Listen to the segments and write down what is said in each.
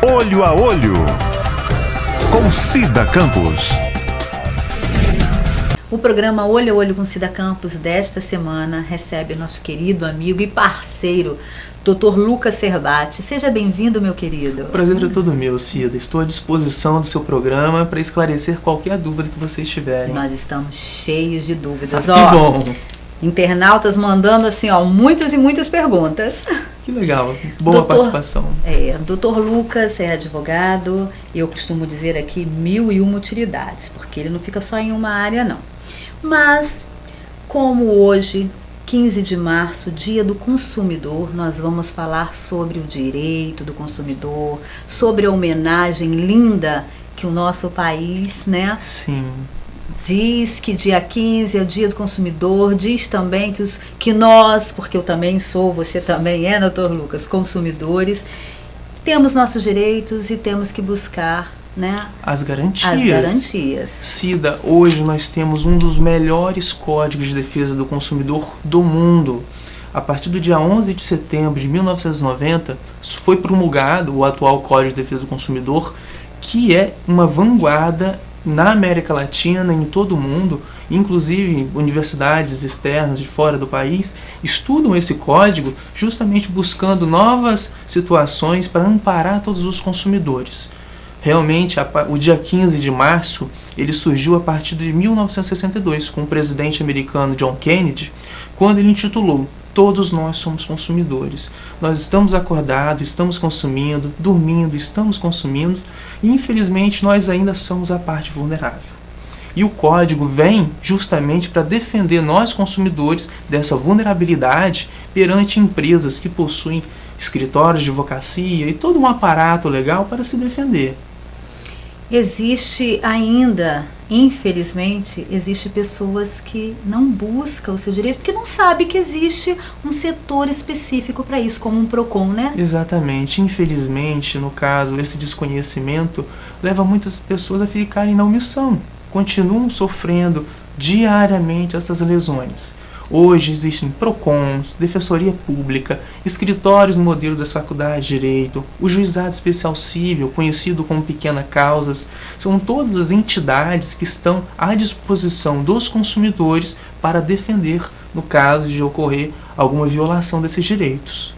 Olho a Olho, com Cida Campos. O programa Olho a Olho com Cida Campos desta semana recebe nosso querido amigo e parceiro, Dr. Lucas Serbati. Seja bem-vindo, meu querido. O prazer é todo meu, Cida. Estou à disposição do seu programa para esclarecer qualquer dúvida que vocês tiverem. Nós estamos cheios de dúvidas. Que bom! Internautas mandando assim, muitas e muitas perguntas. Que legal, boa participação. Dr. Lucas é advogado, eu costumo dizer aqui 1001 utilidades, porque ele não fica só em uma área não. Mas, como hoje, 15 de março, Dia do Consumidor, nós vamos falar sobre o direito do consumidor, sobre a homenagem linda que o nosso país, né? Sim. Diz que dia 15 é o Dia do Consumidor, diz também que nós, porque eu também sou, você também é, Dr. Lucas, consumidores, temos nossos direitos e temos que buscar, né, as garantias. As garantias. Cida, hoje nós temos um dos melhores códigos de defesa do consumidor do mundo. A partir do dia 11 de setembro de 1990, foi promulgado o atual Código de Defesa do Consumidor, que é uma vanguarda na América Latina, em todo o mundo. Inclusive universidades externas de fora do país estudam esse código justamente buscando novas situações para amparar todos os consumidores. Realmente, o dia 15 de março, ele surgiu a partir de 1962, com o presidente americano John Kennedy, quando ele intitulou Todos Nós Somos Consumidores. Nós estamos acordados, estamos consumindo, dormindo, estamos consumindo, e infelizmente nós ainda somos a parte vulnerável. E o código vem justamente para defender nós consumidores dessa vulnerabilidade perante empresas que possuem escritórios de advocacia e todo um aparato legal para se defender. Existe ainda, infelizmente, existe pessoas que não buscam o seu direito porque não sabem que existe um setor específico para isso, como um PROCON, né? Exatamente. Infelizmente, no caso, esse desconhecimento leva muitas pessoas a ficarem na omissão. Continuam sofrendo diariamente essas lesões. Hoje existem PROCONs, Defensoria Pública, escritórios no modelo das faculdades de Direito, o Juizado Especial Cível, conhecido como Pequena Causas. São todas as entidades que estão à disposição dos consumidores para defender no caso de ocorrer alguma violação desses direitos.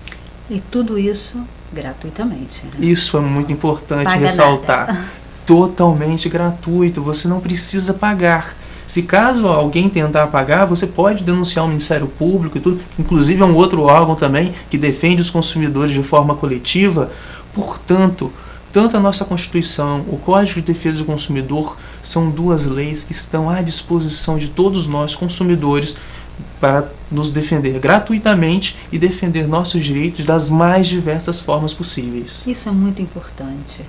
E tudo isso gratuitamente, né? Isso é muito importante Paga ressaltar. Nada. Totalmente gratuito, você não precisa pagar. Se caso alguém tentar pagar, você pode denunciar o Ministério Público e tudo. Inclusive é um outro órgão também que defende os consumidores de forma coletiva. Portanto, tanto a nossa Constituição, o Código de Defesa do Consumidor, são duas leis que estão à disposição de todos nós consumidores para nos defender gratuitamente e defender nossos direitos das mais diversas formas possíveis. Isso é muito importante.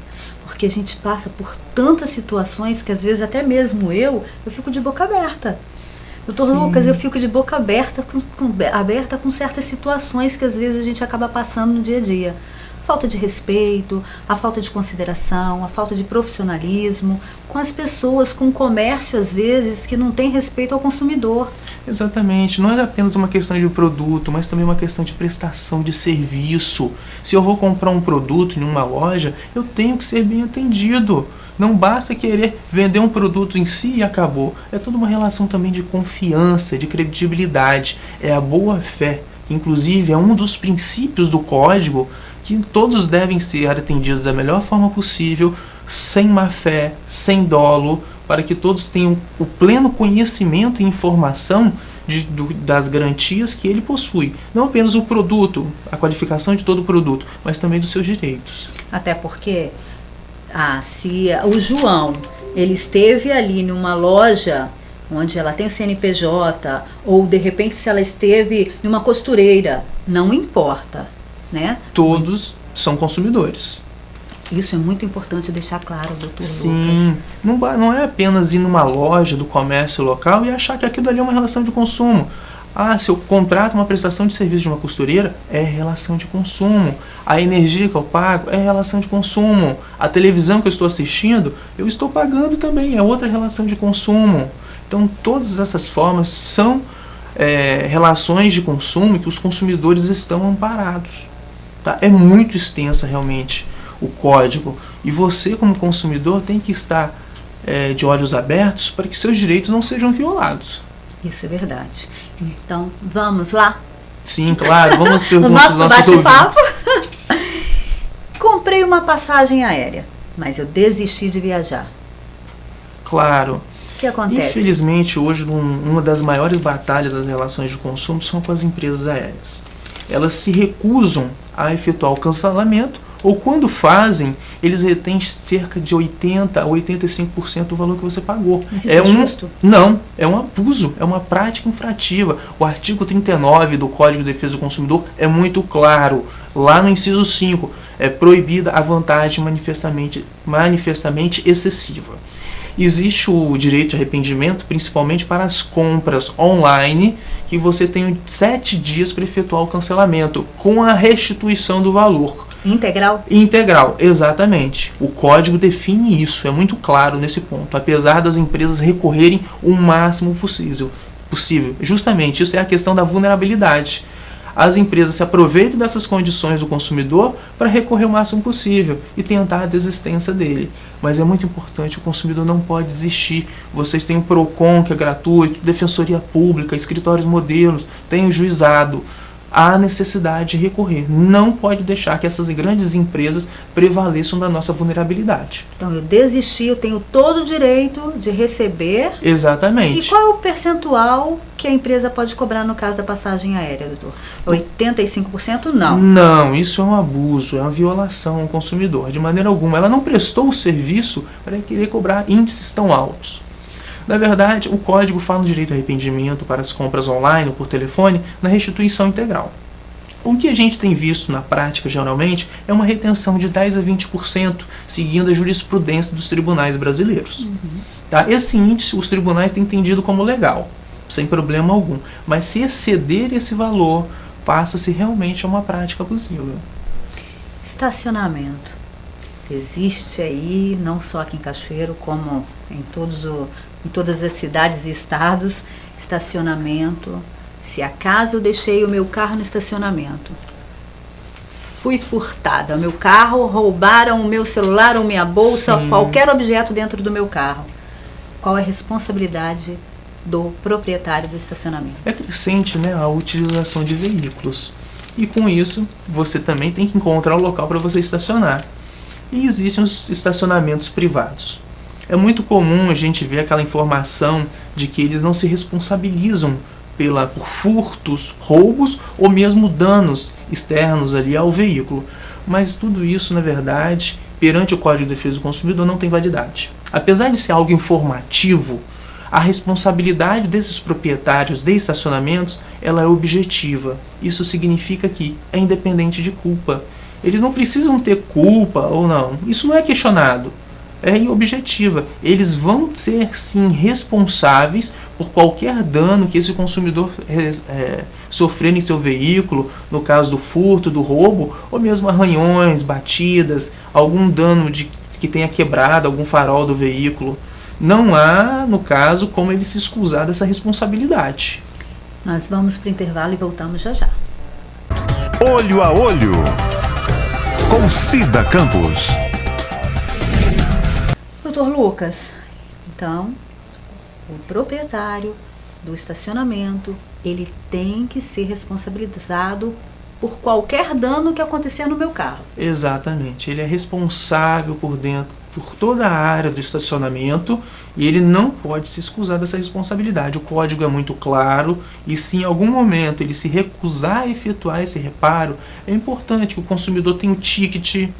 Porque a gente passa por tantas situações que às vezes até mesmo eu fico de boca aberta. Doutor Lucas, eu fico de boca aberta com certas situações que às vezes a gente acaba passando no dia a dia. A falta de respeito, a falta de consideração, a falta de profissionalismo com as pessoas, com o comércio às vezes que não tem respeito ao consumidor. Exatamente, não é apenas uma questão de produto, mas também uma questão de prestação de serviço. Se eu vou comprar um produto em uma loja, eu tenho que ser bem atendido. Não basta querer vender um produto em si e acabou. É toda uma relação também de confiança, de credibilidade. É a boa fé, que inclusive é um dos princípios do código, que todos devem ser atendidos da melhor forma possível, sem má fé, sem dolo, para que todos tenham o pleno conhecimento e informação das garantias que ele possui. Não apenas o produto, a qualificação de todo o produto, mas também dos seus direitos. Até porque, se o João, ele esteve ali numa loja onde ela tem o CNPJ, ou de repente se ela esteve em uma costureira, não importa, né? Todos são consumidores. Isso é muito importante deixar claro, doutor Sim, Lucas. Não é apenas ir numa loja do comércio local e achar que aquilo ali é uma relação de consumo. Se eu contrato uma prestação de serviço de uma costureira, é relação de consumo. A energia que eu pago é relação de consumo. A televisão que eu estou assistindo, eu estou pagando também, é outra relação de consumo. Então, todas essas formas são relações de consumo que os consumidores estão amparados. Tá? É muito extensa realmente o código. E você, como consumidor, tem que estar de olhos abertos para que seus direitos não sejam violados. Isso é verdade. Então, vamos lá? Sim, claro. Vamos No perguntar nosso aos nossos bate-papo. ouvintes. Comprei uma passagem aérea, mas eu desisti de viajar. Claro. O que acontece? Infelizmente, hoje, uma das maiores batalhas das relações de consumo são com as empresas aéreas. Elas se recusam a efetuar o cancelamento, ou quando fazem, eles retêm cerca de 80% a 85% do valor que você pagou. Mas isso é justo? Não, é um abuso, é uma prática infrativa. O artigo 39 do Código de Defesa do Consumidor é muito claro. Lá no inciso 5, é proibida a vantagem manifestamente excessiva. Existe o direito de arrependimento, principalmente para as compras online, que você tem 7 dias para efetuar o cancelamento, com a restituição do valor. Integral? Integral, exatamente. O código define isso, é muito claro nesse ponto, apesar das empresas recorrerem o máximo possível. Justamente, isso é a questão da vulnerabilidade. As empresas se aproveitam dessas condições do consumidor para recorrer o máximo possível e tentar a desistência dele. Mas é muito importante, o consumidor não pode desistir. Vocês têm o PROCON, que é gratuito, Defensoria Pública, escritórios modelos, tem o juizado. Há necessidade de recorrer. Não pode deixar que essas grandes empresas prevaleçam da nossa vulnerabilidade. Então, eu desisti, eu tenho todo o direito de receber. Exatamente. E qual é o percentual que a empresa pode cobrar no caso da passagem aérea, doutor? 85%? Não. Não, isso é um abuso, é uma violação ao consumidor. De maneira alguma. Ela não prestou o serviço para querer cobrar índices tão altos. Na verdade, o código fala no direito ao arrependimento para as compras online ou por telefone na restituição integral. O que a gente tem visto na prática, geralmente, é uma retenção de 10% a 20%, seguindo a jurisprudência dos tribunais brasileiros. Tá? Esse índice, os tribunais têm entendido como legal, sem problema algum. Mas se exceder esse valor, passa-se realmente a uma prática abusiva. Estacionamento. Existe aí, não só aqui em Cachoeiro, como em todas as cidades e estados, estacionamento. Se acaso eu deixei o meu carro no estacionamento, fui furtada, o meu carro, roubaram o meu celular ou minha bolsa, Sim. qualquer objeto dentro do meu carro, qual é a responsabilidade do proprietário do estacionamento? É crescente, né, a utilização de veículos. E com isso, você também tem que encontrar o local para você estacionar. E existem os estacionamentos privados. É muito comum a gente ver aquela informação de que eles não se responsabilizam por furtos, roubos ou mesmo danos externos ali ao veículo. Mas tudo isso, na verdade, perante o Código de Defesa do Consumidor, não tem validade. Apesar de ser algo informativo, a responsabilidade desses proprietários de estacionamentos ela é objetiva. Isso significa que é independente de culpa. Eles não precisam ter culpa ou não. Isso não é questionado. É objetiva. Eles vão ser, sim, responsáveis por qualquer dano que esse consumidor sofrer em seu veículo, no caso do furto, do roubo, ou mesmo arranhões, batidas, algum dano que tenha quebrado algum farol do veículo. Não há, no caso, como ele se excusar dessa responsabilidade. Nós vamos para o intervalo e voltamos já já. Olho a Olho, com Cida Campos. Doutor Lucas, então, o proprietário do estacionamento, ele tem que ser responsabilizado por qualquer dano que acontecer no meu carro. Exatamente. Ele é responsável por toda a área do estacionamento e ele não pode se excusar dessa responsabilidade. O código é muito claro e se em algum momento ele se recusar a efetuar esse reparo, é importante que o consumidor tenha um ticket,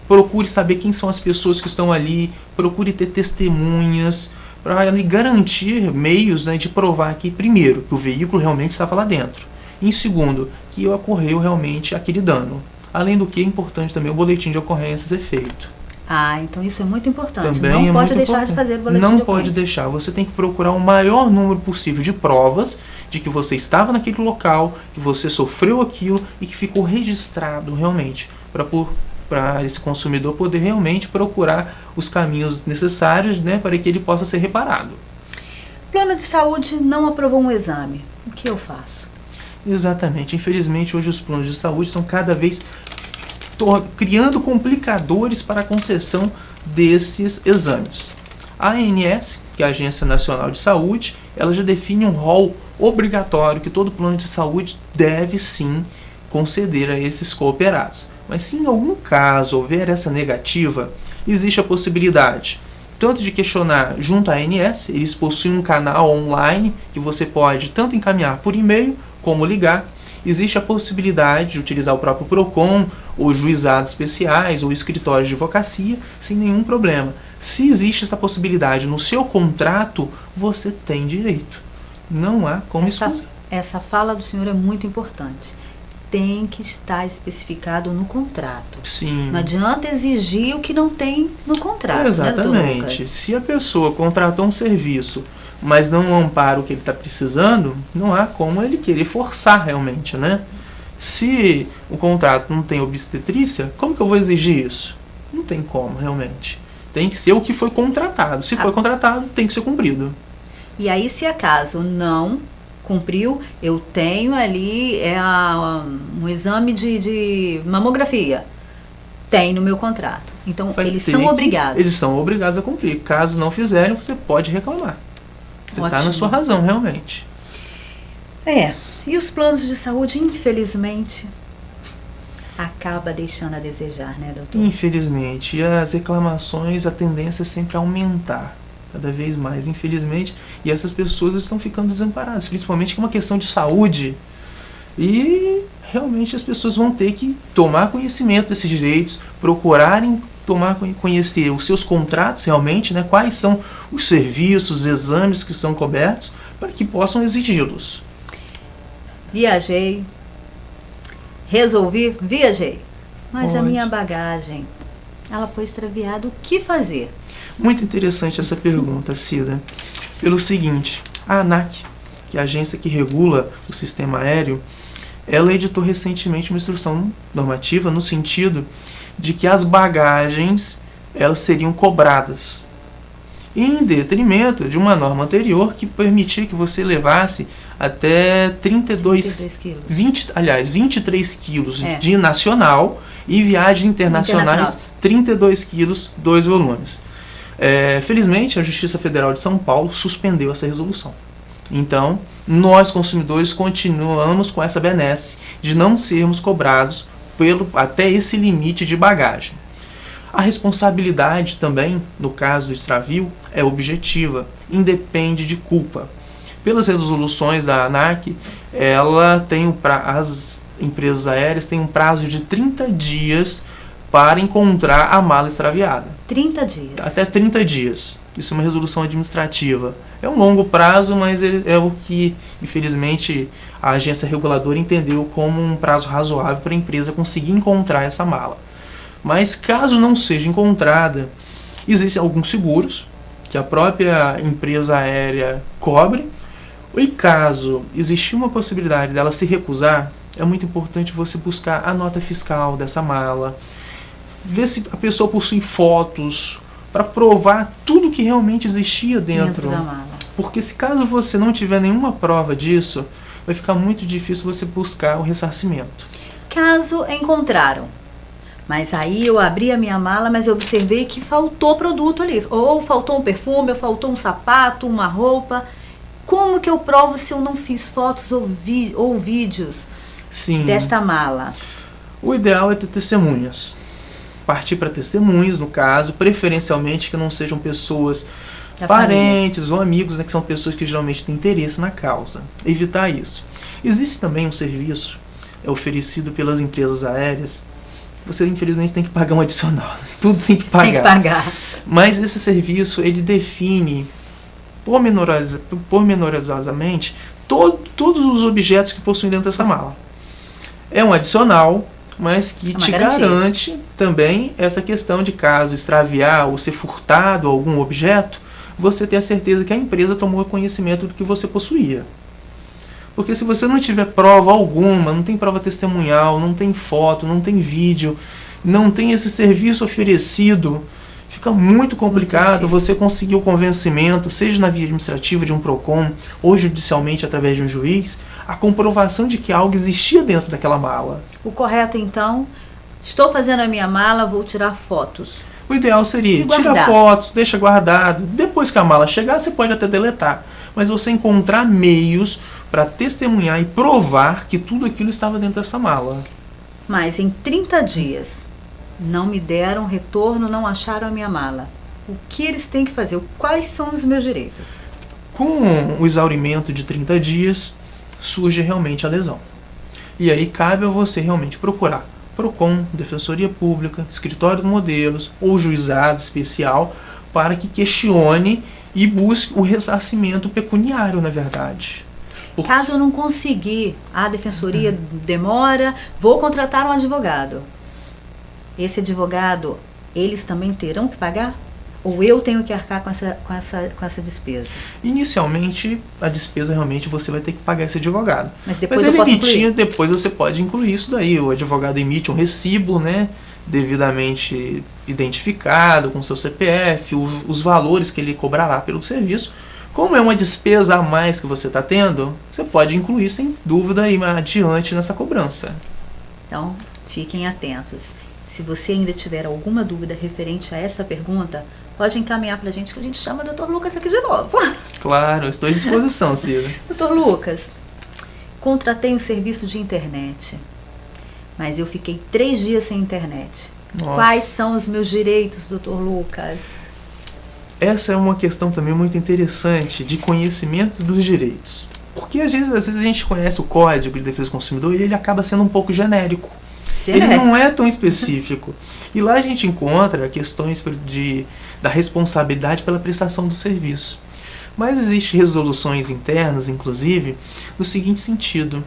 procure saber quem são as pessoas que estão ali, procure ter testemunhas, para garantir meios, né, de provar que, primeiro, que o veículo realmente estava lá dentro. E, em segundo, que ocorreu realmente aquele dano. Além do que, é importante também o boletim de ocorrência ser feito. Ah, então isso é muito importante. Também não pode deixar de fazer o boletim de ocorrência. Não ocorrência. pode deixar. Você tem que procurar o maior número possível de provas de que você estava naquele local, que você sofreu aquilo e que ficou registrado realmente, para esse consumidor poder realmente procurar os caminhos necessários, né, para que ele possa ser reparado. Plano de saúde não aprovou um exame. O que eu faço? Exatamente. Infelizmente, hoje os planos de saúde estão cada vez criando complicadores para a concessão desses exames. A ANS, que é a Agência Nacional de Saúde, ela já define um rol obrigatório que todo plano de saúde deve sim conceder a esses cooperados. Mas se em algum caso houver essa negativa, existe a possibilidade tanto de questionar junto à ANS, eles possuem um canal online que você pode tanto encaminhar por e-mail como ligar. Existe a possibilidade de utilizar o próprio PROCON, ou juizados especiais, ou escritórios de advocacia, sem nenhum problema. Se existe essa possibilidade no seu contrato, você tem direito. Não há como excusar. Essa fala do senhor é muito importante. Tem que estar especificado no contrato. Sim. Não adianta exigir o que não tem no contrato. Exatamente. Né, se a pessoa contratou um serviço, mas não ampara o que ele está precisando, não há como ele querer forçar realmente, né? Se o contrato não tem obstetrícia, como que eu vou exigir isso? Não tem como, realmente. Tem que ser o que foi contratado. Se foi contratado, tem que ser cumprido. E aí, se acaso não cumpriu, eu tenho ali um exame de mamografia. Tem no meu contrato. Então, eles são obrigados. Eles são obrigados a cumprir. Caso não fizerem, você pode reclamar. Você está na sua razão, realmente. E os planos de saúde, infelizmente, acaba deixando a desejar, né, doutor? Infelizmente. E as reclamações, a tendência é sempre aumentar. Cada vez mais, infelizmente. E essas pessoas estão ficando desamparadas. Principalmente que é uma questão de saúde. E realmente as pessoas vão ter que tomar conhecimento desses direitos, procurarem conhecer os seus contratos realmente, né, quais são os serviços, os exames que são cobertos, para que possam exigi-los. Viajei, mas a minha bagagem, ela foi extraviada, o que fazer? Muito interessante essa pergunta, Cida. Pelo seguinte, a ANAC, que é a agência que regula o sistema aéreo, ela editou recentemente uma instrução normativa no sentido de que as bagagens elas seriam cobradas, em detrimento de uma norma anterior que permitia que você levasse até 23 quilos de nacional e viagens internacionais 32 quilos, 2 volumes. Felizmente, a Justiça Federal de São Paulo suspendeu essa resolução. Então, nós consumidores continuamos com essa benesse de não sermos cobrados até esse limite de bagagem. A responsabilidade também, no caso do extravio, é objetiva, independe de culpa. Pelas resoluções da ANAC, as empresas aéreas têm um prazo de 30 dias para encontrar a mala extraviada. 30 dias? Até 30 dias. Isso é uma resolução administrativa. É um longo prazo, mas é o que, infelizmente, a agência reguladora entendeu como um prazo razoável para a empresa conseguir encontrar essa mala. Mas caso não seja encontrada, existem alguns seguros que a própria empresa aérea cobre. E caso existir uma possibilidade dela se recusar, é muito importante você buscar a nota fiscal dessa mala, ver se a pessoa possui fotos para provar tudo que realmente existia dentro da mala. Porque se caso você não tiver nenhuma prova disso, vai ficar muito difícil você buscar o ressarcimento. Caso encontraram, mas aí eu abri a minha mala, mas eu observei que faltou produto ali. Ou faltou um perfume, ou faltou um sapato, uma roupa. Como que eu provo se eu não fiz fotos ou vídeos desta mala? O ideal é ter testemunhas. Partir para testemunhas, no caso, preferencialmente que não sejam pessoas parentes ou amigos, né, que são pessoas que geralmente têm interesse na causa. Evitar isso. Existe também um serviço oferecido pelas empresas aéreas. Você, infelizmente, tem que pagar um adicional. Tudo tem que pagar. Tem que pagar. Mas esse serviço, ele define pormenorizadamente todos os objetos que possuem dentro dessa mala. É um adicional, mas que te garante também essa questão de caso extraviar ou ser furtado algum objeto, você ter a certeza que a empresa tomou conhecimento do que você possuía. Porque se você não tiver prova alguma, não tem prova testemunhal, não tem foto, não tem vídeo, não tem esse serviço oferecido, fica muito complicado você conseguir o convencimento, seja na via administrativa de um PROCON ou judicialmente através de um juiz, a comprovação de que algo existia dentro daquela mala. O correto, então, Estou fazendo a minha mala, vou tirar fotos. O ideal seria E guardar. tirar fotos, deixa guardado. Depois que a mala chegar, você pode até deletar. Mas você encontrar meios para testemunhar e provar que tudo aquilo estava dentro dessa mala. Mas em 30 dias não me deram retorno, não acharam a minha mala. O que eles têm que fazer? Quais são os meus direitos? Com o exaurimento de 30 dias, surge realmente a lesão. E aí cabe a você realmente procurar PROCON, Defensoria Pública, Escritório de Modelos ou Juizado Especial para que questione e busque o ressarcimento pecuniário, na verdade. Caso eu não conseguir, a defensoria demora, vou contratar um advogado. Esse advogado, eles também terão que pagar? Ou eu tenho que arcar com essa despesa? Inicialmente, a despesa realmente você vai ter que pagar esse advogado. Mas depois ele eu posso emitir, incluir? depois você pode incluir isso daí. O advogado emite um recibo, né, devidamente identificado, com seu CPF, os valores que ele cobrará pelo serviço. Como é uma despesa a mais que você está tendo, você pode incluir sem dúvida aí adiante nessa cobrança. Então, fiquem atentos. Se você ainda tiver alguma dúvida referente a esta pergunta, pode encaminhar para a gente, que a gente chama o Dr. Lucas aqui de novo. Claro, estou à disposição, Cida. Dr. Lucas, contratei um serviço de internet, mas eu fiquei 3 dias sem internet. Nossa. Quais são os meus direitos, Dr. Lucas? Essa é uma questão também muito interessante de conhecimento dos direitos. Porque às vezes a gente conhece o Código de Defesa do Consumidor e ele acaba sendo um pouco genérico. Ele não é tão específico. E lá a gente encontra questões da responsabilidade pela prestação do serviço. Mas existem resoluções internas, inclusive, no seguinte sentido.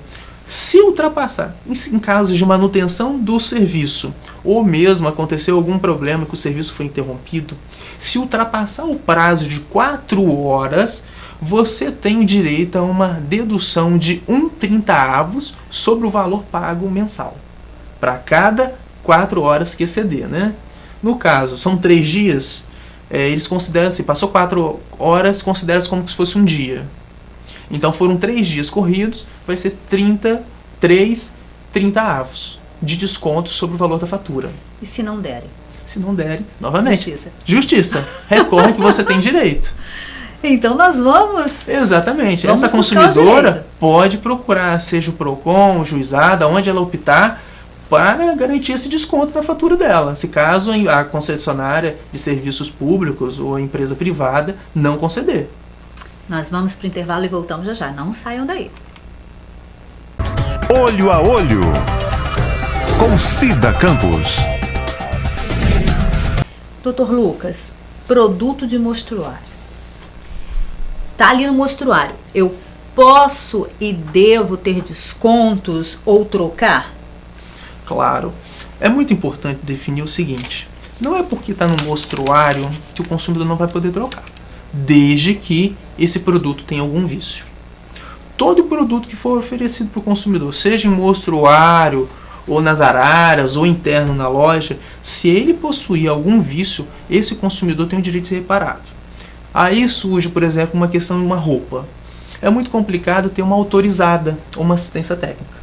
Se ultrapassar, em casos de manutenção do serviço, ou mesmo aconteceu algum problema que o serviço foi interrompido, se ultrapassar o prazo de 4 horas, você tem o direito a uma dedução de 1/30 sobre o valor pago mensal, para cada 4 horas que exceder, né? No caso, são 3 dias, eles consideram assim, passou 4 horas, considera-se como se fosse um dia. Então foram 3 dias corridos, vai ser 3/30 de desconto sobre o valor da fatura. E se não derem? Se não derem, novamente. Justiça. Justiça. Recorre que você tem direito. Então nós vamos... Exatamente. Vamos Essa buscar o consumidora direito. pode procurar, seja o PROCON, o juizado, onde ela optar, para garantir esse desconto da fatura dela, se caso a concessionária de serviços públicos ou a empresa privada não conceder. Nós vamos para o intervalo e voltamos já já. Não saiam daí. Olho a Olho, com Cida Campos. Dr. Lucas, produto de mostruário. Tá ali no mostruário. Eu posso e devo ter descontos ou trocar? Claro. É muito importante definir o seguinte. Não é porque está no mostruário que o consumidor não vai poder trocar, desde que esse produto tenha algum vício. Todo produto que for oferecido para o consumidor, seja em mostruário, ou nas araras, ou interno na loja, se ele possuir algum vício, esse consumidor tem o direito de ser reparado. Aí surge, por exemplo, uma questão de uma roupa. É muito complicado ter uma autorizada ou uma assistência técnica.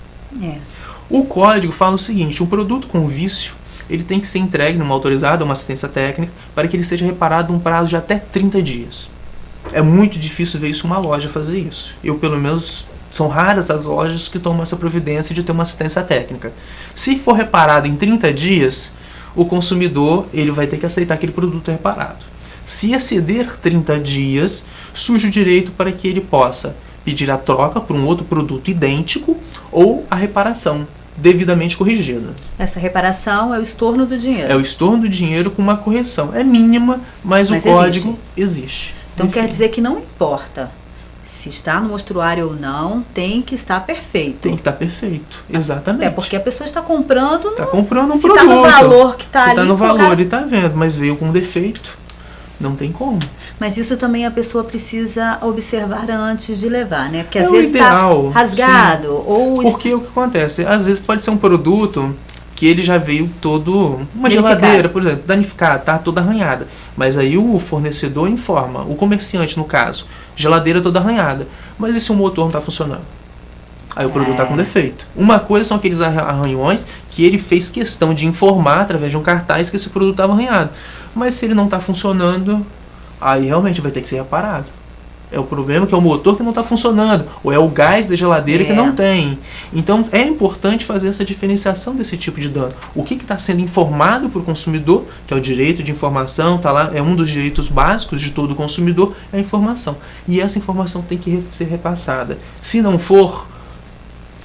O código fala o seguinte, um produto com vício, ele tem que ser entregue numa autorizada ou uma assistência técnica para que ele seja reparado num prazo de até 30 dias. É muito difícil ver isso uma loja fazer isso. Eu, pelo menos, são raras as lojas que tomam essa providência de ter uma assistência técnica. Se for reparado em 30 dias, o consumidor ele vai ter que aceitar aquele produto reparado. Se exceder 30 dias, surge o direito para que ele possa pedir a troca por um outro produto idêntico ou a reparação devidamente corrigida. Essa reparação é o estorno do dinheiro. É o estorno do dinheiro com uma correção. É mínima, mas o código existe. Então Enfim. quer dizer que não importa se está no mostruário ou não, tem que estar perfeito. Tem que estar perfeito, exatamente. É porque a pessoa está comprando... Está comprando um se produto. está no valor que está ali... Está no valor e está vendo, mas veio com defeito. Não tem como. Mas isso também a pessoa precisa observar antes de levar, né? Porque É às o vezes ideal, está rasgado. sim. Ou Porque o que acontece? Às vezes pode ser um produto que ele já veio todo... Uma danificado. geladeira, por exemplo, danificada, tá toda arranhada. Mas aí o fornecedor informa, o comerciante no caso, geladeira toda arranhada. Mas e se o motor não está funcionando? Aí o produto está com defeito. Uma coisa são aqueles arranhões que ele fez questão de informar através de um cartaz que esse produto estava arranhado. Mas se ele não está funcionando, aí realmente vai ter que ser reparado. É o problema que é o motor que não está funcionando, ou é o gás da geladeira que não tem. Então é importante fazer essa diferenciação desse tipo de dano. O que está sendo informado para o consumidor, que é o direito de informação, tá lá, é um dos direitos básicos de todo consumidor, é a informação. E essa informação tem que ser repassada. Se não for,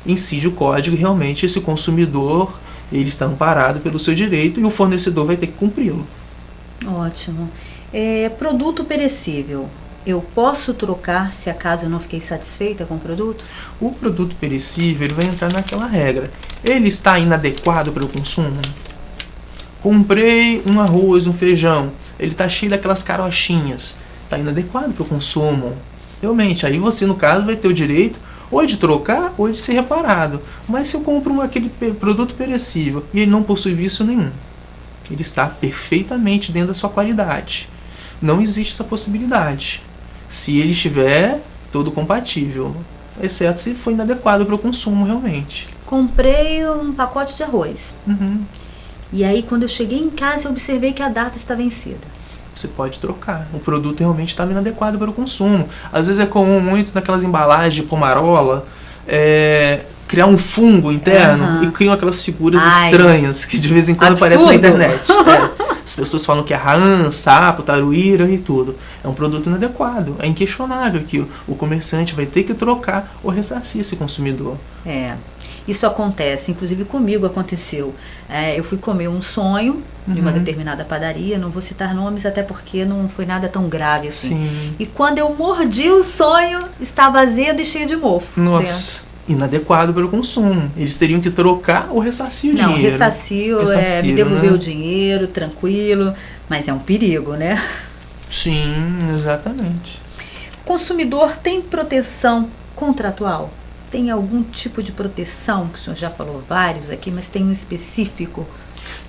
incide o código e realmente esse consumidor ele está amparado pelo seu direito e o fornecedor vai ter que cumpri-lo. Ótimo. Produto perecível. Eu posso trocar se acaso eu não fiquei satisfeita com o produto? O produto perecível ele vai entrar naquela regra. Ele está inadequado para o consumo? Comprei um arroz, um feijão. Ele está cheio daquelas carochinhas. Está inadequado para o consumo. Realmente, aí você no caso vai ter o direito ou de trocar ou de ser reparado. Mas se eu compro aquele produto perecível e ele não possui vício nenhum, ele está perfeitamente dentro da sua qualidade. Não existe essa possibilidade. Se ele estiver todo compatível, exceto se for inadequado para o consumo realmente. Comprei um pacote de arroz. Uhum. E aí quando eu cheguei em casa eu observei que a data está vencida. Você pode trocar. O produto realmente estava inadequado para o consumo. Às vezes é comum muito naquelas embalagens de pomarola, criar um fungo interno e criam aquelas figuras estranhas que de vez em quando aparecem na internet. As pessoas falam que é rã, sapo, taruíra e tudo. É um produto inadequado. É inquestionável que o comerciante vai ter que trocar ou ressarcir esse consumidor. Isso acontece, inclusive comigo aconteceu. Eu fui comer um sonho de uma determinada padaria, não vou citar nomes até porque não foi nada tão grave assim. Sim. E quando eu mordi o sonho, estava azedo e cheio de mofo. Nossa. Inadequado para o consumo. Eles teriam que trocar ou ressarcir o dinheiro. Não, ressarcio, me devolver o dinheiro, tranquilo, mas é um perigo, né? Sim, exatamente. Consumidor tem proteção contratual? Tem algum tipo de proteção, que o senhor já falou vários aqui, mas tem um específico?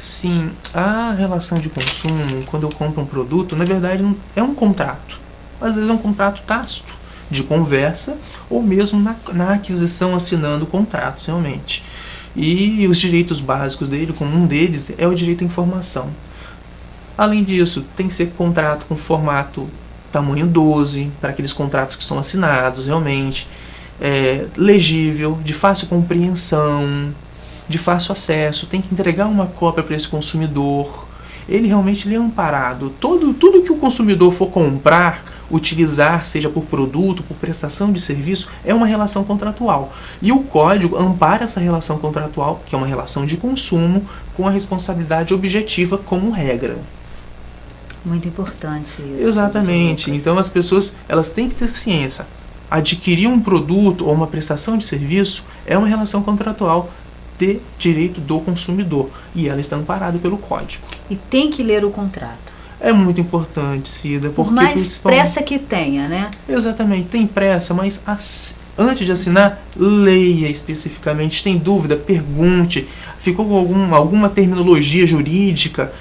Sim, a relação de consumo, quando eu compro um produto, na verdade é um contrato. Às vezes é um contrato tácito, de conversa, ou mesmo na aquisição assinando contratos, realmente. E os direitos básicos dele, como um deles, é o direito à informação. Além disso, tem que ser contrato com formato tamanho 12, para aqueles contratos que são assinados, realmente. Legível, de fácil compreensão, de fácil acesso, tem que entregar uma cópia para esse consumidor. Ele realmente é amparado. Tudo que o consumidor for comprar, utilizar, seja por produto, por prestação de serviço, é uma relação contratual. E o código ampara essa relação contratual, que é uma relação de consumo, com a responsabilidade objetiva como regra. Muito importante isso. Exatamente. Então as pessoas elas têm que ter ciência. Adquirir um produto ou uma prestação de serviço é uma relação contratual de direito do consumidor. E ela está amparada pelo código. E tem que ler o contrato. É muito importante, Cida, porque... Por mais pressa que tenha, né? Exatamente, tem pressa, mas antes de assinar, leia especificamente. Tem dúvida, pergunte. Ficou com alguma terminologia jurídica,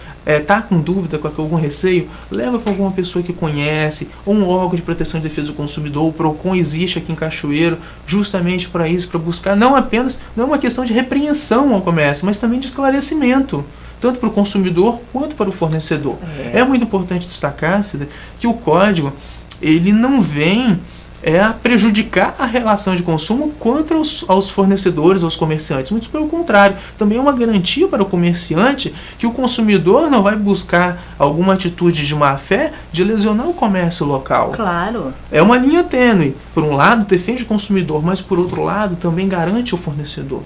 tá com dúvida, com algum receio, leva para alguma pessoa que conhece, ou um órgão de proteção e defesa do consumidor. O PROCON existe aqui em Cachoeiro, justamente para isso, para buscar não é uma questão de repreensão ao comércio, mas também de esclarecimento, tanto para o consumidor quanto para o fornecedor. É muito importante destacar, Cida, que o código ele não vem a prejudicar a relação de consumo contra aos fornecedores, aos comerciantes. Muito pelo contrário, também é uma garantia para o comerciante que o consumidor não vai buscar alguma atitude de má-fé de lesionar o comércio local. Claro. É uma linha tênue. Por um lado, defende o consumidor, mas por outro lado, também garante o fornecedor.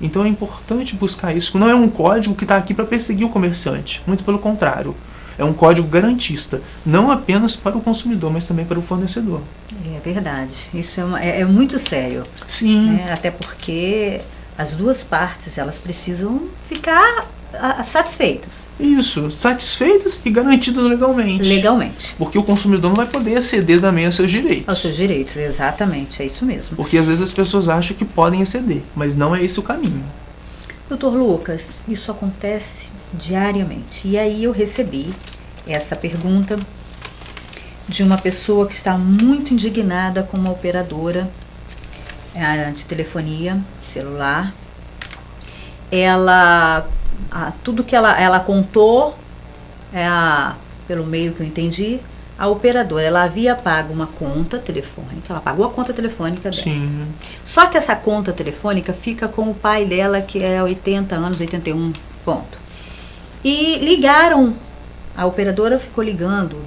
Então é importante buscar isso. Não é um código que está aqui para perseguir o comerciante. Muito pelo contrário. É um código garantista. Não apenas para o consumidor, mas também para o fornecedor. É verdade. Isso é muito sério. Sim. Até porque as duas partes elas precisam ficar satisfeitas. Isso. Satisfeitas e garantidas legalmente. Legalmente. Porque o consumidor não vai poder exceder também aos seus direitos. Aos seus direitos, exatamente. É isso mesmo. Porque às vezes as pessoas acham que podem exceder, mas não é esse o caminho. Doutor Lucas, isso acontece diariamente. E aí eu recebi essa pergunta de uma pessoa que está muito indignada com uma operadora é a antitelefonia celular. Ela, tudo que ela contou, pelo meio que eu entendi, a operadora, ela havia pago uma conta telefônica, ela pagou a conta telefônica dela. Sim. Só que essa conta telefônica fica com o pai dela, que é 80 anos, 81, ponto. E ligaram, a operadora ficou ligando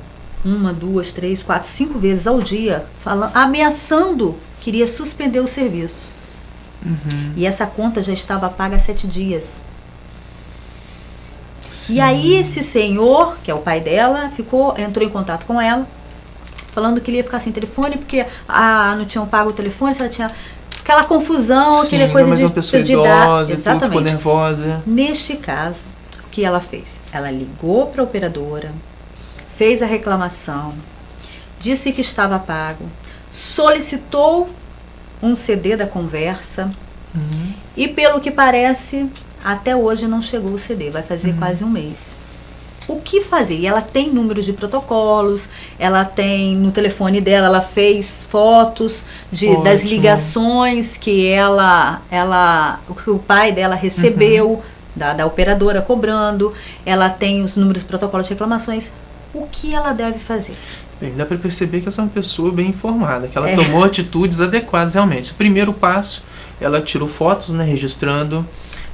1, 2, 3, 4, 5 vezes ao dia, ameaçando que iria suspender o serviço. E essa conta já estava paga há 7 dias. Sim. E aí esse senhor, que é o pai dela, entrou em contato com ela, falando que ele ia ficar sem telefone, porque não tinham pago o telefone, se ela tinha aquela confusão, Sim, aquela coisa mas de uma pessoa idade. idosa, ficou Exatamente. nervosa. Neste caso, o que ela fez? Ela ligou para a operadora, fez a reclamação, disse que estava pago, solicitou um CD da conversa e, pelo que parece, até hoje não chegou o CD, vai fazer quase um mês. O que fazer? E ela tem números de protocolos, ela tem no telefone dela, ela fez fotos das ligações que que o pai dela recebeu da operadora cobrando, ela tem os números de protocolos de reclamações. O que ela deve fazer? Bem, dá para perceber que essa é uma pessoa bem informada, que ela tomou atitudes adequadas realmente. O primeiro passo, ela tirou fotos, né, registrando,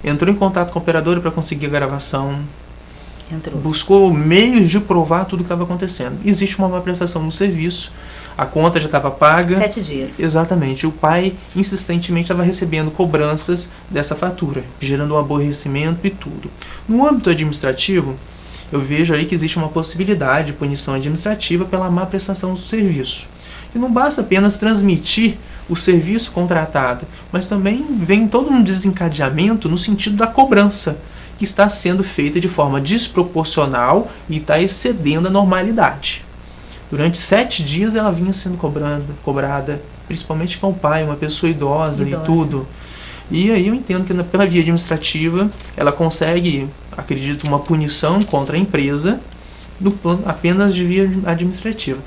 entrou em contato com a operadora para conseguir a gravação, buscou meios de provar tudo o que estava acontecendo. Existe uma má prestação no serviço, a conta já estava paga. 7 dias. Exatamente. O pai insistentemente estava recebendo cobranças dessa fatura, gerando um aborrecimento e tudo. No âmbito administrativo, eu vejo aí que existe uma possibilidade de punição administrativa pela má prestação do serviço. E não basta apenas transmitir o serviço contratado, mas também vem todo um desencadeamento no sentido da cobrança, que está sendo feita de forma desproporcional e está excedendo a normalidade. Durante 7 dias ela vinha sendo cobrada, principalmente com o pai, uma pessoa idosa e tudo. E aí eu entendo que pela via administrativa ela consegue, acredito, uma punição contra a empresa no plano apenas de via administrativa.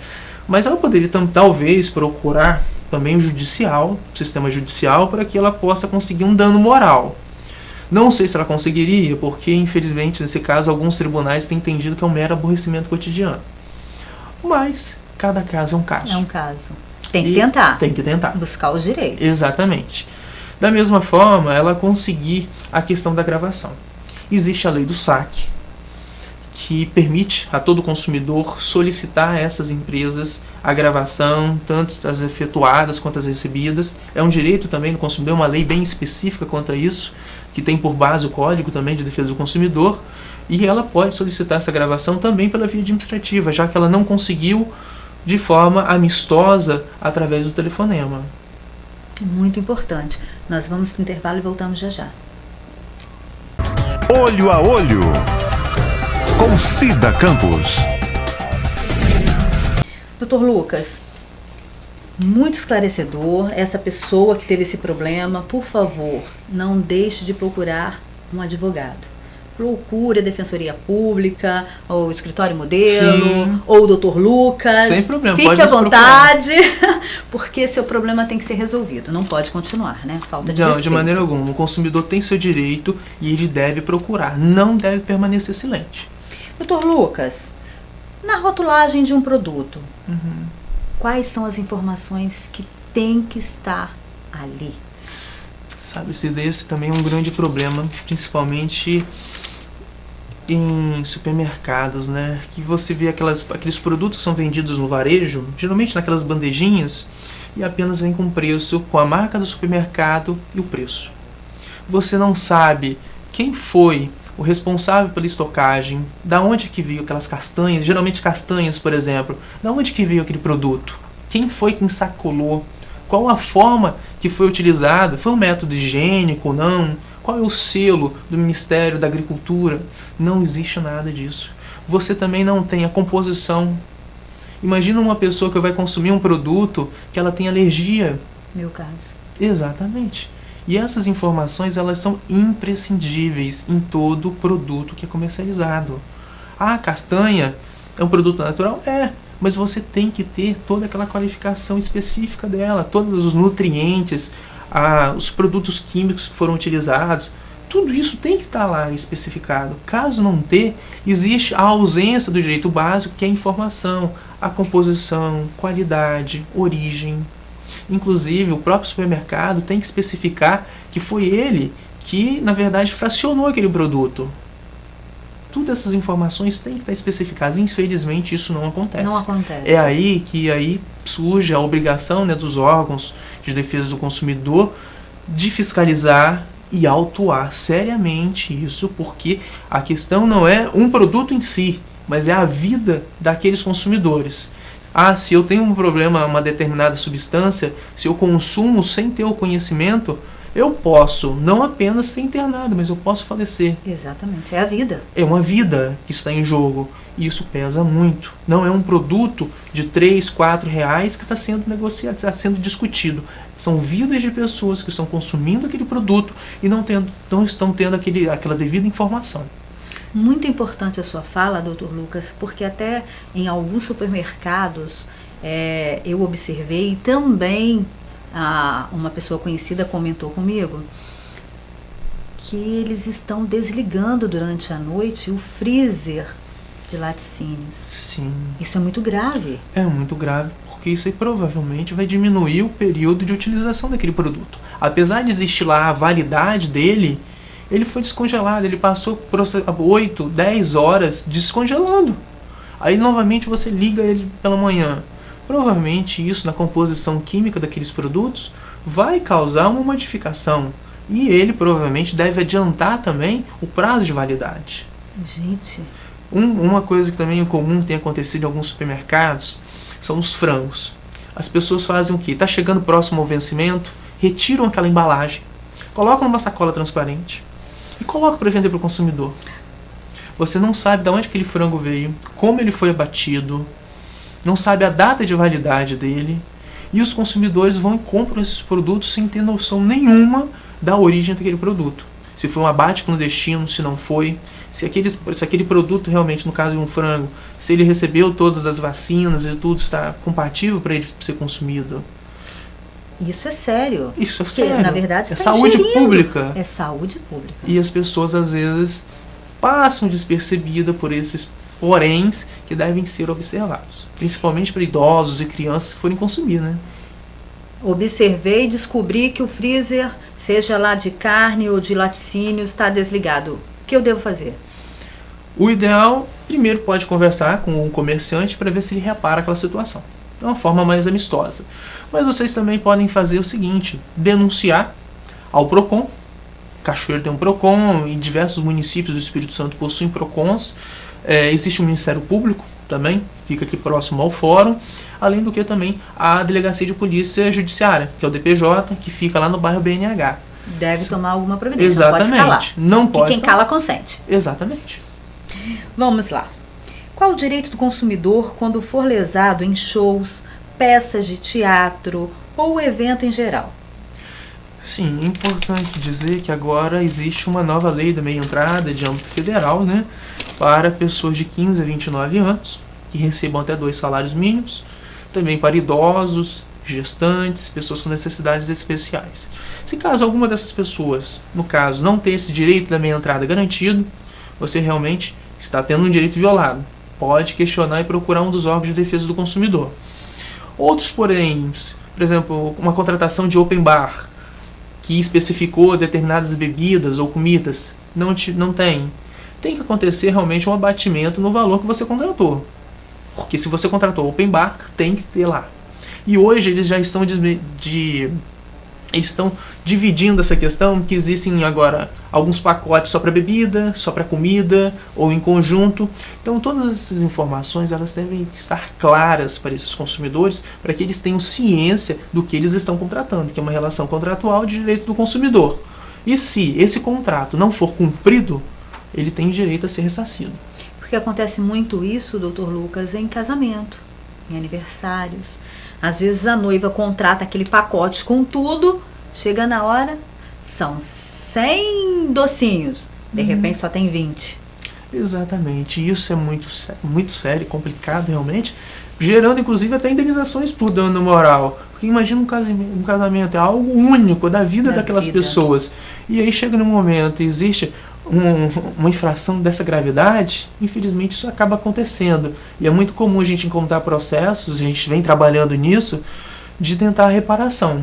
Mas ela poderia talvez procurar também o sistema judicial, para que ela possa conseguir um dano moral. Não sei se ela conseguiria, porque infelizmente nesse caso alguns tribunais têm entendido que é um mero aborrecimento cotidiano. Mas cada caso é um caso. É um caso. Tem que tentar. Tem que tentar. Buscar os direitos. Exatamente. Da mesma forma, ela conseguir a questão da gravação. Existe a lei do saque, que permite a todo consumidor solicitar a essas empresas a gravação, tanto as efetuadas quanto as recebidas. É um direito também do consumidor, uma lei bem específica quanto a isso, que tem por base o Código também de Defesa do Consumidor, e ela pode solicitar essa gravação também pela via administrativa, já que ela não conseguiu de forma amistosa através do telefonema. Muito importante. Nós vamos para o intervalo e voltamos já já. Olho a Olho, com Cida Campos. Doutor Lucas, muito esclarecedor. Essa pessoa que teve esse problema, por favor, não deixe de procurar um advogado. Procure a Defensoria Pública, ou o Escritório Modelo, Sim. ou o Dr. Lucas. Sem problema, Fique pode à nos vontade, porque seu problema tem que ser resolvido. Não pode continuar, né? Falta de Não, respeito. de maneira alguma. O consumidor tem seu direito e ele deve procurar, não deve permanecer silente. Doutor Lucas, na rotulagem de um produto, quais são as informações que tem que estar ali? Sabe, esse também é um grande problema, principalmente em supermercados, né? Que você vê aqueles produtos que são vendidos no varejo, geralmente naquelas bandejinhas, e apenas vem com preço, com a marca do supermercado e o preço. Você não sabe quem foi o responsável pela estocagem, da onde que veio aquelas castanhas, geralmente castanhas, por exemplo, da onde que veio aquele produto, quem foi quem sacolou, qual a forma que foi utilizada, foi um método higiênico ou não, qual é o selo do Ministério da Agricultura. Não existe nada disso. Você também não tem a composição. Imagina uma pessoa que vai consumir um produto que ela tem alergia. Meu caso. Exatamente. E essas informações, elas são imprescindíveis em todo produto que é comercializado. A castanha é um produto natural? É. Mas você tem que ter toda aquela qualificação específica dela, todos os nutrientes, os produtos químicos que foram utilizados, tudo isso tem que estar lá especificado. Caso não ter, existe a ausência do direito básico, que é a informação, a composição, qualidade, origem. Inclusive, o próprio supermercado tem que especificar que foi ele que, na verdade, fracionou aquele produto. Todas essas informações têm que estar especificadas. Infelizmente, isso não acontece. Não acontece. É aí que surge a obrigação, né, dos órgãos de defesa do consumidor de fiscalizar e autuar seriamente isso, porque a questão não é um produto em si, mas é a vida daqueles consumidores. Se eu tenho um problema, uma determinada substância, se eu consumo sem ter o conhecimento, eu posso não apenas ser internado, mas eu posso falecer. Exatamente, é a vida. É uma vida que está em jogo. E isso pesa muito. Não é um produto de 3, 4 reais que está sendo negociado, está sendo discutido. São vidas de pessoas que estão consumindo aquele produto e não estão tendo aquela devida informação. Muito importante a sua fala, Dr. Lucas, porque até em alguns supermercados eu observei também, uma pessoa conhecida comentou comigo, que eles estão desligando durante a noite o freezer de laticínios. Sim. Isso é muito grave. É muito grave, porque isso aí provavelmente vai diminuir o período de utilização daquele produto. Apesar de existir lá a validade dele, ele foi descongelado, ele passou por 8, 10 horas descongelando. Aí novamente você liga ele pela manhã. Provavelmente isso na composição química daqueles produtos vai causar uma modificação. E ele provavelmente deve adiantar também o prazo de validade. Gente. Uma coisa que também é comum, tem acontecido em alguns supermercados, são os frangos. As pessoas fazem o quê? Está chegando próximo ao vencimento, retiram aquela embalagem, colocam numa sacola transparente e colocam para vender para o consumidor. Você não sabe de onde aquele frango veio, como ele foi abatido, não sabe a data de validade dele, e os consumidores vão e compram esses produtos sem ter noção nenhuma da origem daquele produto. Se foi um abate clandestino, se não foi, se aquele produto realmente, no caso de um frango, se ele recebeu todas as vacinas e tudo está compatível para ele ser consumido. Isso é sério. Isso é Porque, sério. na verdade, é está saúde ingerindo. pública. É saúde pública. E as pessoas, às vezes, passam despercebidas por esses poréns que devem ser observados. Principalmente para idosos e crianças que forem consumir, né? Observei e descobri que o freezer, seja lá de carne ou de laticínios, está desligado. O que eu devo fazer? O ideal, primeiro pode conversar com o comerciante para ver se ele repara aquela situação. É uma forma mais amistosa. Mas vocês também podem fazer o seguinte, denunciar ao PROCON. Cachoeiro tem um PROCON, e diversos municípios do Espírito Santo possuem PROCONs. Existe um Ministério Público também, fica aqui próximo ao fórum. Além do que também a Delegacia de Polícia Judiciária, que é o DPJ, que fica lá no bairro BNH. Deve tomar alguma providência. Exatamente. Não pode calar. Não pode. Porque quem cala consente. Exatamente. Vamos lá. Qual o direito do consumidor quando for lesado em shows, peças de teatro ou evento em geral? Sim, é importante dizer que agora existe uma nova lei da meia entrada de âmbito federal, né, para pessoas de 15 a 29 anos, que recebam até 2 salários mínimos, também para idosos, gestantes, pessoas com necessidades especiais. Se caso alguma dessas pessoas, no caso, não ter esse direito da meia entrada garantido, você realmente está tendo um direito violado. Pode questionar e procurar um dos órgãos de defesa do consumidor. Outros, porém, por exemplo, uma contratação de open bar, que especificou determinadas bebidas ou comidas, não tem. Tem que acontecer realmente um abatimento no valor que você contratou. Porque se você contratou open bar, tem que ter lá. E hoje eles já estão eles estão dividindo essa questão, que existem agora alguns pacotes só para bebida, só para comida, ou em conjunto. Então todas essas informações elas devem estar claras para esses consumidores, para que eles tenham ciência do que eles estão contratando, que é uma relação contratual de direito do consumidor. E se esse contrato não for cumprido, ele tem direito a ser ressarcido. Porque acontece muito isso, Dr. Lucas, em casamento, em aniversários. Às vezes a noiva contrata aquele pacote com tudo, chega na hora, são 100 docinhos, de repente só tem 20. Exatamente, isso é muito sério, complicado realmente. gerando inclusive até indenizações por dano moral. Porque imagina um casamento, é algo único da vida daquelas pessoas. E aí chega num momento, existe uma infração dessa gravidade, infelizmente isso acaba acontecendo. E é muito comum a gente encontrar processos, a gente vem trabalhando nisso, de tentar a reparação.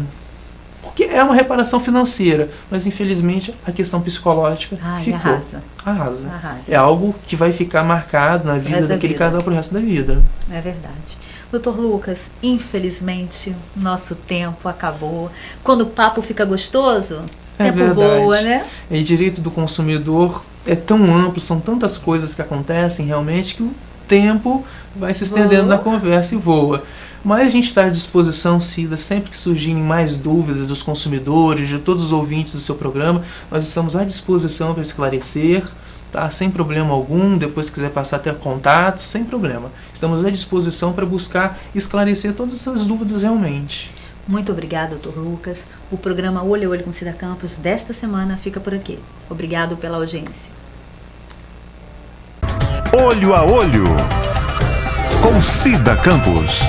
Porque é uma reparação financeira, mas infelizmente a questão psicológica ficou. Arrasa. É algo que vai ficar marcado na vida daquele casal pro resto da vida. É verdade. Doutor Lucas, infelizmente nosso tempo acabou. Quando o papo fica gostoso, o tempo voa, né? E direito do consumidor é tão amplo, são tantas coisas que acontecem realmente que o tempo vai se estendendo na conversa e voa. Mas a gente está à disposição, Cida, sempre que surgirem mais dúvidas dos consumidores, de todos os ouvintes do seu programa, nós estamos à disposição para esclarecer, tá? Sem problema algum. Depois se quiser passar até contato, sem problema. Estamos à disposição para buscar esclarecer todas essas dúvidas realmente. Muito obrigada, doutor Lucas. O programa Olho a Olho com Cida Campos desta semana fica por aqui. Obrigado pela audiência. Olho a Olho com Cida Campos.